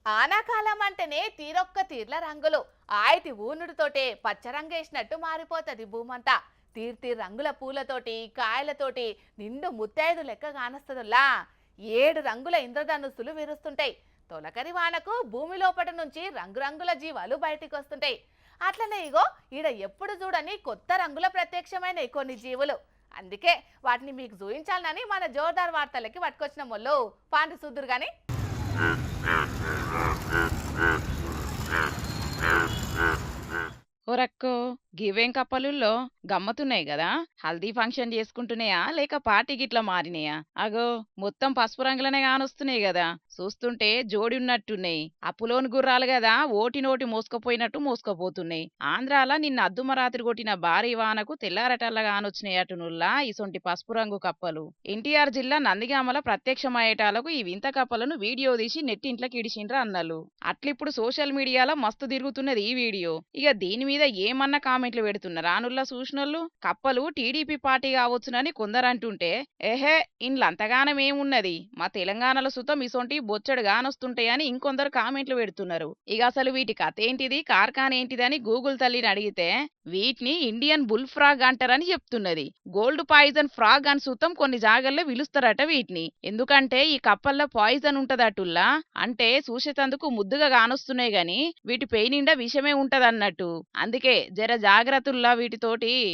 ఆనాకాలం అంటేనే తీరొక్క తీర్ల రంగులు ఆయితి ఊనుడుతోటే పచ్చరంగేసినట్టు మారిపోతది భూమంతా. తీర్తీర్ రంగుల పూలతోటి కాయలతోటి నిండు ముత్తైదు లెక్క కానొస్తదులా. 7 రంగుల ఇంద్రధనుస్సులు విరుస్తుంటాయి. తొలకరి వానకు భూమి లోపట నుంచి రంగురంగుల జీవాలు బయటికి వస్తుంటాయి. అట్లనే ఇగో ఈడ ఎప్పుడు చూడని కొత్త రంగుల ప్రత్యక్షమైన కొన్ని జీవులు. అందుకే వాటిని మీకు చూపించాలని మన జోర్దార్ వార్తలకి పట్టుకొచ్చిన మొల్లు పాండి సుద్దురు గాని. ఓరక్కో గివేం కప్పలుల్లో గమ్మతున్నాయి కదా. హల్దీ ఫంక్షన్ చేసుకుంటున్నాయా లేక పార్టీ గిట్లా మారినాయా? అగో మొత్తం పసుపు రంగులనే కానొస్తున్నాయి కదా. చూస్తుంటే జోడి ఉన్నట్టున్నాయి. అప్పులోని గుర్రాలు కదా, ఓటి నోటి మోసుకపోయినట్టు మోసుకపోతున్నాయి. ఆంధ్రాల నిన్న అద్దుమరాత్రి కొట్టిన భారీ వానకు తెల్లారటల్లా కానొచ్చినాయి అటునుల్లా ఇసొంటి పసుపు రంగు కప్పలు. ఎన్టీఆర్ జిల్లా నందిగామల ప్రత్యక్షమయ్యేటాలకు ఈ వింత కప్పలను వీడియో తీసి నెట్టింట్లోకి ఇడిచిండ్రు అన్నలు. అట్లిప్పుడు సోషల్ మీడియాలో మస్తు తిరుగుతున్నది ఈ వీడియో. ఇక దీని మీద ఏమన్నా కామెంట్లు పెడుతున్నారు ఆనుల్లా చూసినోళ్ళు. కప్పలు టీడీపీ పార్టీ కావచ్చునని కొందరంటుంటే, ఏహే ఇండ్లంతగానం ఏమున్నది, మా తెలంగాణలో సుతం ఇసొంటి బొచ్చడు గానొస్తుంటాయని ఇంకొందరు కామెంట్లు పెడుతున్నారు. ఇక అసలు వీటి కథ ఏంటిది, కార్ఖాన్ ఏంటిదని గూగుల్ తల్లిని అడిగితే వీటిని ఇండియన్ బుల్ ఫ్రాగ్ అంటారని చెప్తున్నది. గోల్డ్ పాయిజన్ ఫ్రాగ్ అని సుతం కొన్ని జాగల్లో పిలుస్తారట వీటిని. ఎందుకంటే ఈ కప్పల్లో పాయిజన్ ఉంటదటుల్లా. అంటే చూసేటందుకు ముద్దుగా కానొస్తున్నాయి గాని వీటి పై నిండా విషమే ఉంటదన్నట్టు. అందుకే జర జాగ్రత్తల్లా వీటితోటి.